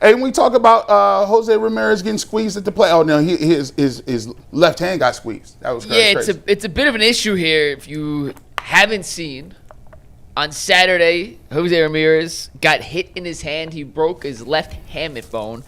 Hey, when we talk about Jose Ramirez getting squeezed at the play, oh no, his left hand got squeezed. That was crazy. Yeah, it's a bit of an issue here. If you haven't seen, on Saturday, Jose Ramirez got hit in his hand. He broke his left hamate bone.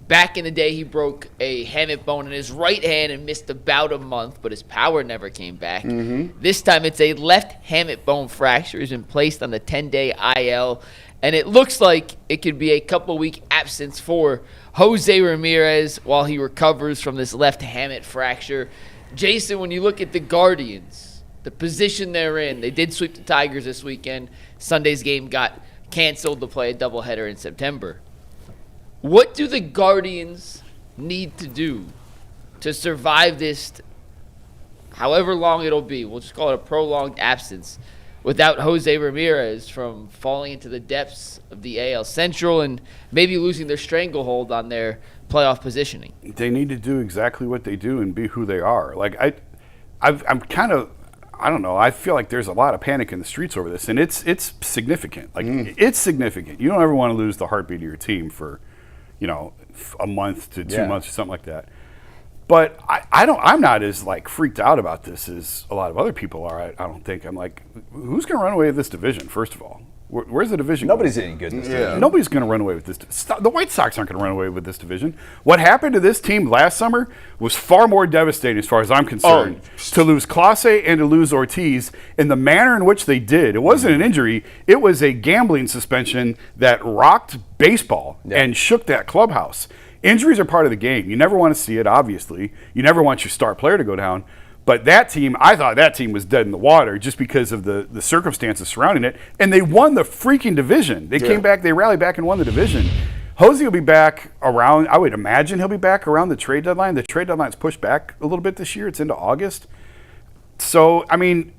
Back in the day, he broke a hamate bone in his right hand and missed about a month, but his power never came back. This time, it's a left hamate bone fracture. He's been placed on the 10-day IL, and it looks like it could be a couple-week absence for Jose Ramirez while he recovers from this left hamate fracture. Jason, when you look at the Guardians, the position they're in, they did sweep the Tigers this weekend. Sunday's game got canceled to play a doubleheader in September. What do the Guardians need to do to survive this, however long it'll be? We'll just call it a prolonged absence without Jose Ramirez from falling into the depths of the AL Central and maybe losing their stranglehold on their playoff positioning. They need to do exactly what they do and be who they are. Like I'm kind of, I don't know. I feel like there's a lot of panic in the streets over this, and it's significant. Like it's significant. You don't ever want to lose the heartbeat of your team for, a month to 2 months or something like that. But I'm not as like freaked out about this as a lot of other people are. I don't think. I'm like, who's going to run away with this division? First of all, where's the division? Nobody's any good in this division. Nobody's going to run away with this. The White Sox aren't going to run away with this division. What happened to this team last summer was far more devastating, as far as I'm concerned. To lose Clase and to lose Ortiz in the manner in which they did. It wasn't an injury. It was a gambling suspension that rocked baseball and shook that clubhouse. Injuries are part of the game. You never want to see it, obviously. You never want your star player to go down. But that team, I thought that team was dead in the water just because of the circumstances surrounding it. And they won the freaking division. They came back, they rallied back and won the division. Hosey will be back around, I would imagine he'll be back around the trade deadline. The trade deadline's pushed back a little bit this year. It's into August. So, I mean,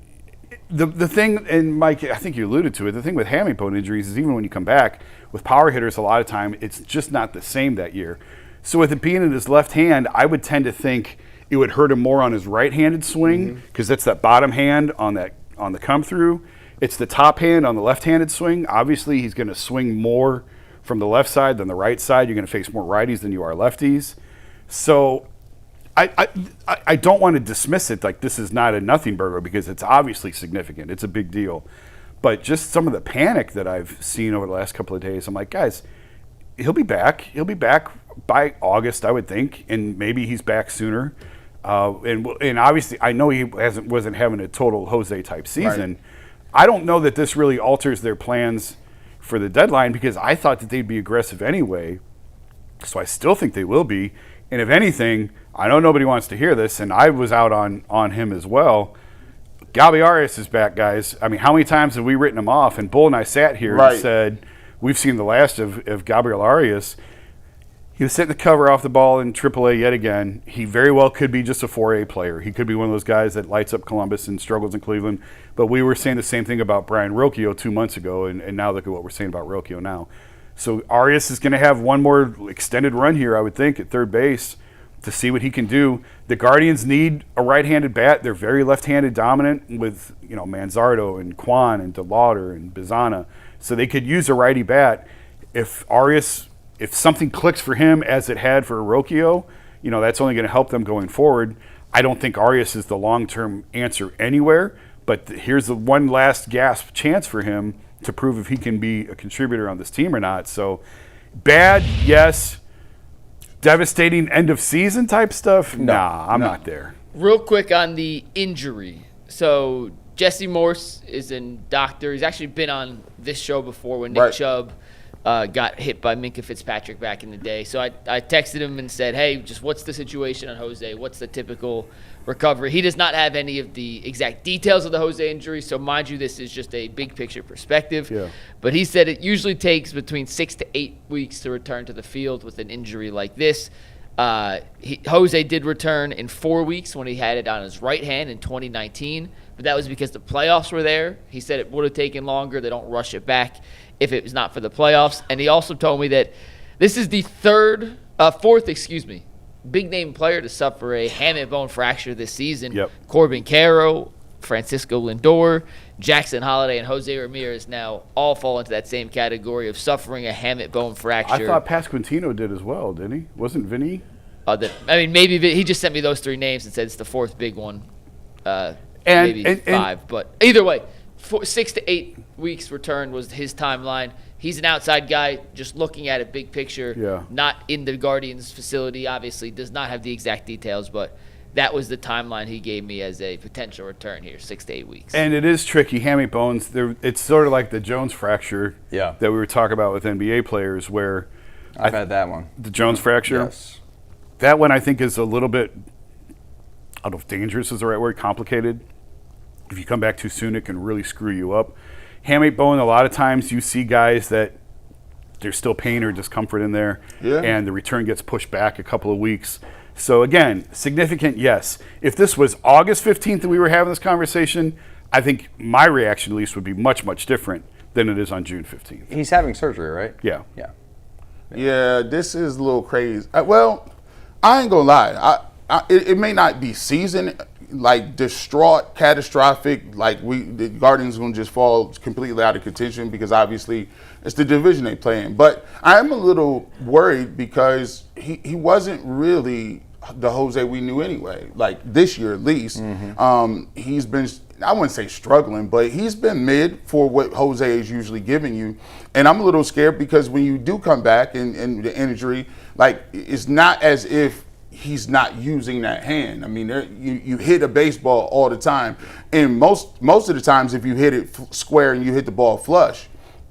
the thing, and Mike, I think you alluded to it, the thing with hamate bone injuries is even when you come back, with power hitters a lot of time, it's just not the same that year. So with it being in his left hand, I would tend to think it would hurt him more on his right-handed swing because that's that bottom hand on the come-through. It's the top hand on the left-handed swing. Obviously, he's going to swing more from the left side than the right side. You're going to face more righties than you are lefties. So I don't want to dismiss it like this is not a nothing burger because it's obviously significant. It's a big deal. But just some of the panic that I've seen over the last couple of days, I'm like, guys, he'll be back. He'll be back by August, I would think, and maybe he's back sooner. And obviously, I know he wasn't having a total Jose type season. Right. I don't know that this really alters their plans for the deadline because I thought that they'd be aggressive anyway. So I still think they will be. And if anything, I know nobody wants to hear this, and I was out on him as well. Gabby Arias is back, guys. I mean, how many times have we written him off? And Bull and I sat here and said, we've seen the last of Gabriel Arias. He was setting the cover off the ball in AAA yet again. He very well could be just a 4A player. He could be one of those guys that lights up Columbus and struggles in Cleveland. But we were saying the same thing about Brian Rocchio 2 months ago, and now look at what we're saying about Rocchio now. So Arias is going to have one more extended run here, I would think, at third base to see what he can do. The Guardians need a right-handed bat. They're very left-handed dominant with, Manzardo and Kwan and DeLauder and Bizana. So they could use a righty bat. If something clicks for him as it had for Rocchio, that's only going to help them going forward. I don't think Arias is the long-term answer anywhere, but here's the one last gasp chance for him to prove if he can be a contributor on this team or not. So bad, yes. Devastating end of season type stuff? Nah, I'm not there. Real quick on the injury. So Jesse Morse is a doctor. He's actually been on this show before when Nick Chubb got hit by Minka Fitzpatrick back in the day. So I texted him and said, hey, just what's the situation on Jose? What's the typical recovery? He does not have any of the exact details of the Jose injury, so mind you, this is just a big picture perspective. Yeah. But he said it usually takes between 6 to 8 weeks to return to the field with an injury like this. Jose did return in 4 weeks when he had it on his right hand in 2019, but that was because the playoffs were there. He said it would have taken longer. They don't rush it back if it was not for the playoffs. And he also told me that this is the fourth big-name player to suffer a hamate bone fracture this season. Yep. Corbin Carroll, Francisco Lindor, Jackson Holliday, and Jose Ramirez now all fall into that same category of suffering a hamate bone fracture. I thought Pasquantino did as well, didn't he? Wasn't Vinny? Maybe he just sent me those 3 names and said it's the 4th big one. Maybe 5, but either way, 6 to 8 weeks return was his timeline. He's an outside guy, just looking at it big picture, not in the Guardians facility. Obviously, does not have the exact details, but that was the timeline he gave me as a potential return here, 6 to 8 weeks. And it is tricky. Hamate bones, it's sort of like the Jones fracture that we were talking about with NBA players where I've had that one. The Jones fracture? Yes. That one I think is a little bit, I don't know if dangerous is the right word, complicated. If you come back too soon, it can really screw you up. Hamate bone, a lot of times you see guys that there's still pain or discomfort in there, and the return gets pushed back a couple of weeks. So again, significant, yes. If this was August 15th that we were having this conversation, I think my reaction at least would be much, much different than it is on June 15th. He's having surgery, right? Yeah. Yeah, this is a little crazy. Well, I ain't gonna lie. It may not be season like distraught, catastrophic. Like the Guardians gonna just fall completely out of contention because obviously it's the division they play in. But I'm a little worried because he wasn't really the Jose we knew anyway. Like this year at least, he's been, I wouldn't say struggling, but he's been mid for what Jose is usually giving you. And I'm a little scared because when you do come back and the injury, like it's not as if he's not using that hand. I mean, you hit a baseball all the time, and most of the times if you hit it square and you hit the ball flush,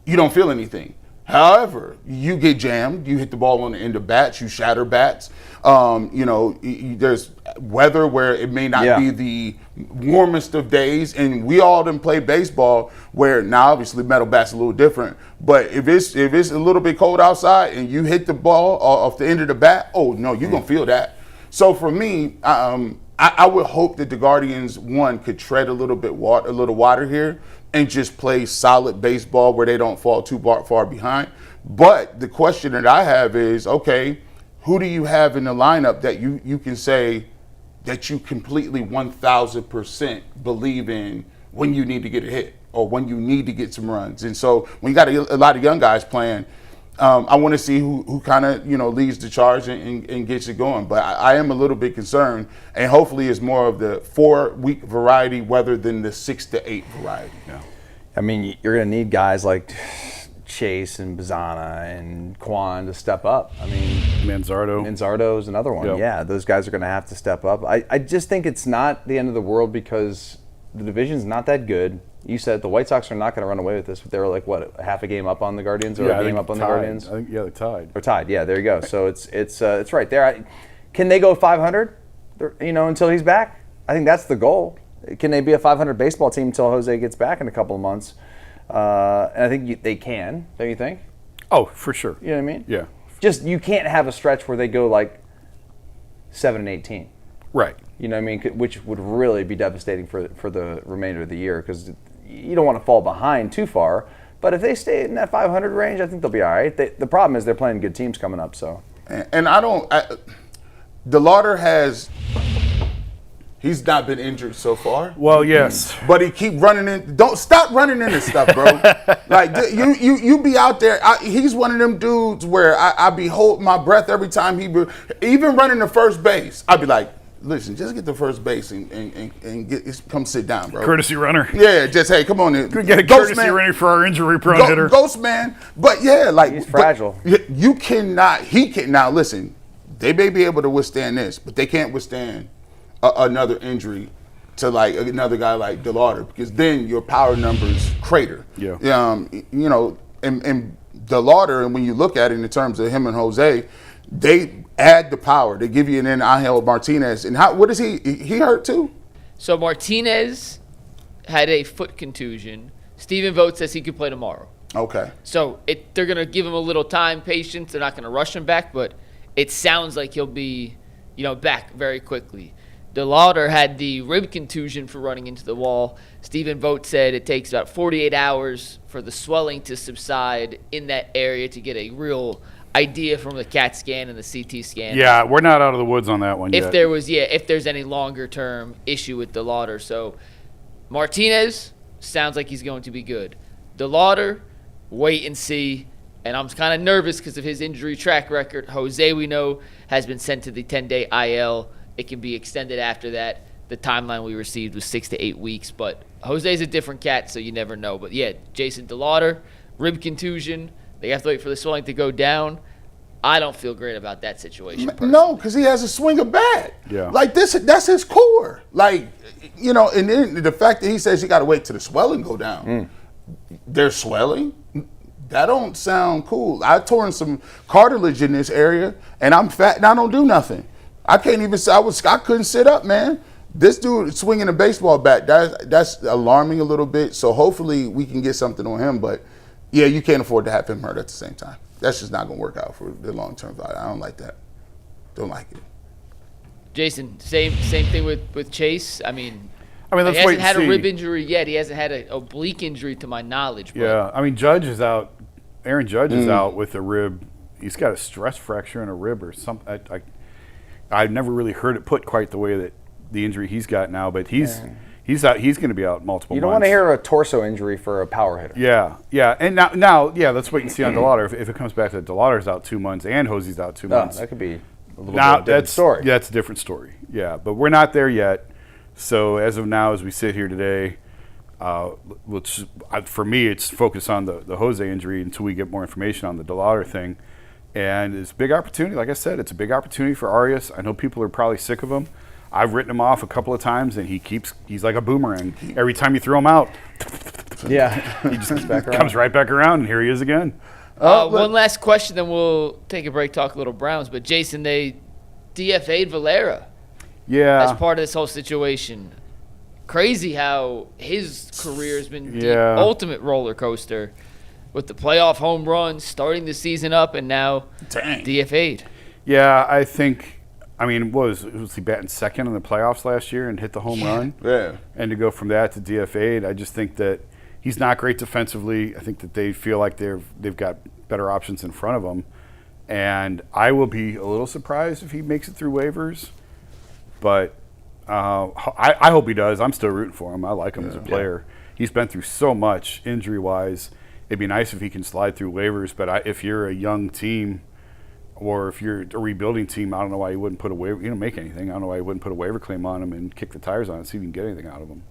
you don't feel anything. However, you get jammed, you hit the ball on the end of bats, you shatter bats. There's weather where it may not be the warmest of days, and we all done play baseball where now obviously metal bats a little different, but if it's a little bit cold outside and you hit the ball off the end of the bat, oh no, you're gonna feel that. So for me, I would hope that the Guardians could tread a little water here and just play solid baseball where they don't fall too far behind. But the question that I have is, okay, who do you have in the lineup that you can say that you completely 1,000% believe in when you need to get a hit or when you need to get some runs? And so when you got a lot of young guys playing, I want to see who kind of leads the charge and gets it going. But I am a little bit concerned, and hopefully it's more of the 4-week variety rather than the 6 to 8 variety. Yeah. I mean, you're going to need guys like Chase and Bazana and Quan to step up. I mean, Manzardo's another one. Yeah, those guys are going to have to step up. I just think it's not the end of the world because the division's not that good. You said the White Sox are not going to run away with this. They were like, what, half a game up on the Guardians or a game up on the Guardians? I think, they're tied. They're tied. Yeah, there you go. So it's right there. Can they go 500? Until he's back? I think that's the goal. Can they be a 500 baseball team until Jose gets back in a couple of months? And I think they can. Don't you think? Oh, for sure. You know what I mean? Yeah. Just you can't have a stretch where they go like 7-18. Right. You know what I mean? Which would really be devastating for the remainder of the year because you don't want to fall behind too far. But if they stay in that 500 range, I think they'll be all right. The problem is they're playing good teams coming up. So. And DeLauder he's not been injured so far. Well, yes. But he keep running in. Don't stop running into stuff, bro. Like you be out there. He's one of them dudes where I be holding my breath every time even running to first base. I'd be like, listen, just get to first base and come sit down, bro. Courtesy runner. Yeah, just hey, come on in. Could get a courtesy runner for our injury-prone hitter. Ghost man. But yeah, like he's fragile. You cannot. He can now. Listen, they may be able to withstand this, but they can't withstand another injury to like another guy like DeLauder because then your power numbers crater. Yeah. And DeLauder, and when you look at it in terms of him and Jose, they add the power. They give you an Angel Martinez. And what is he? He hurt too? So Martinez had a foot contusion. Stephen Vogt says he could play tomorrow. Okay. So they're going to give him a little time, patience. They're not going to rush him back, but it sounds like he'll be, back very quickly. DeLauder had the rib contusion for running into the wall. Stephen Vogt said it takes about 48 hours for the swelling to subside in that area to get a real idea from the CAT scan and the CT scan. Yeah, we're not out of the woods on that one yet. If there's any longer term issue with DeLauder. So Martinez sounds like he's going to be good. DeLauder, wait and see. And I'm kind of nervous because of his injury track record. Jose, we know, has been sent to the 10-day IL. It can be extended after that. The timeline we received was 6 to 8 weeks. But Jose's a different cat, so you never know. But, yeah, Jason DeLauder, rib contusion. They have to wait for the swelling to go down. I don't feel great about that situation. Personally. No, because he has a swing of bat. Yeah. Like that's his core. Like, and then the fact that he says you got to wait till the swelling go down. There's swelling. That don't sound cool. I torn some cartilage in this area, and I'm fat, and I don't do nothing. I can't even. I couldn't sit up, man. This dude swinging a baseball bat. That's alarming a little bit. So hopefully we can get something on him. But yeah, you can't afford to have him hurt at the same time. That's just not going to work out for the long-term value. I don't like that. Don't like it. Jason, same thing with Chase. I mean, let's he wait hasn't and had see. a rib injury yet. He hasn't had an oblique injury to my knowledge. But Yeah, I mean, Judge is out. Aaron Judge is out with a rib. He's got a stress fracture in a rib or something. I've never really heard it put quite the way that the injury he's got now, but he's out. He's going to be out multiple months. You don't want to hear a torso injury for a power hitter. Yeah. And now, let's wait and see on DeLauder. If it comes back that DeLauder's out 2 months and Hosey's out 2 months. That could be a little bit of a different story. Yeah, that's a different story. Yeah, but we're not there yet. So as of now, as we sit here today, for me, it's focused on the Jose injury until we get more information on the DeLauder thing. And it's a big opportunity. Like I said, it's a big opportunity for Arias. I know people are probably sick of him. I've written him off a couple of times, and he's like a boomerang. Every time you throw him out, he just comes right back around, and here he is again. One last question, then we'll take a break, talk a little Browns. But, Jason, they DFA'd Valera as part of this whole situation. Crazy how his career has been the ultimate roller coaster with the playoff home runs, starting the season up, and now DFA'd. Yeah, I think – was he batting second in the playoffs last year and hit the home run? Yeah. And to go from that to DFA'd, I just think that he's not great defensively. I think that they feel like they've got better options in front of them. And I will be a little surprised if he makes it through waivers. But I hope he does. I'm still rooting for him. I like him as a player. He's been through so much injury-wise. It'd be nice if he can slide through waivers. But if you're a young team – or if you're a rebuilding team, I don't know why you wouldn't put a waiver. You don't make anything. I don't know why you wouldn't put a waiver claim on him and kick the tires on it, see if you can get anything out of him.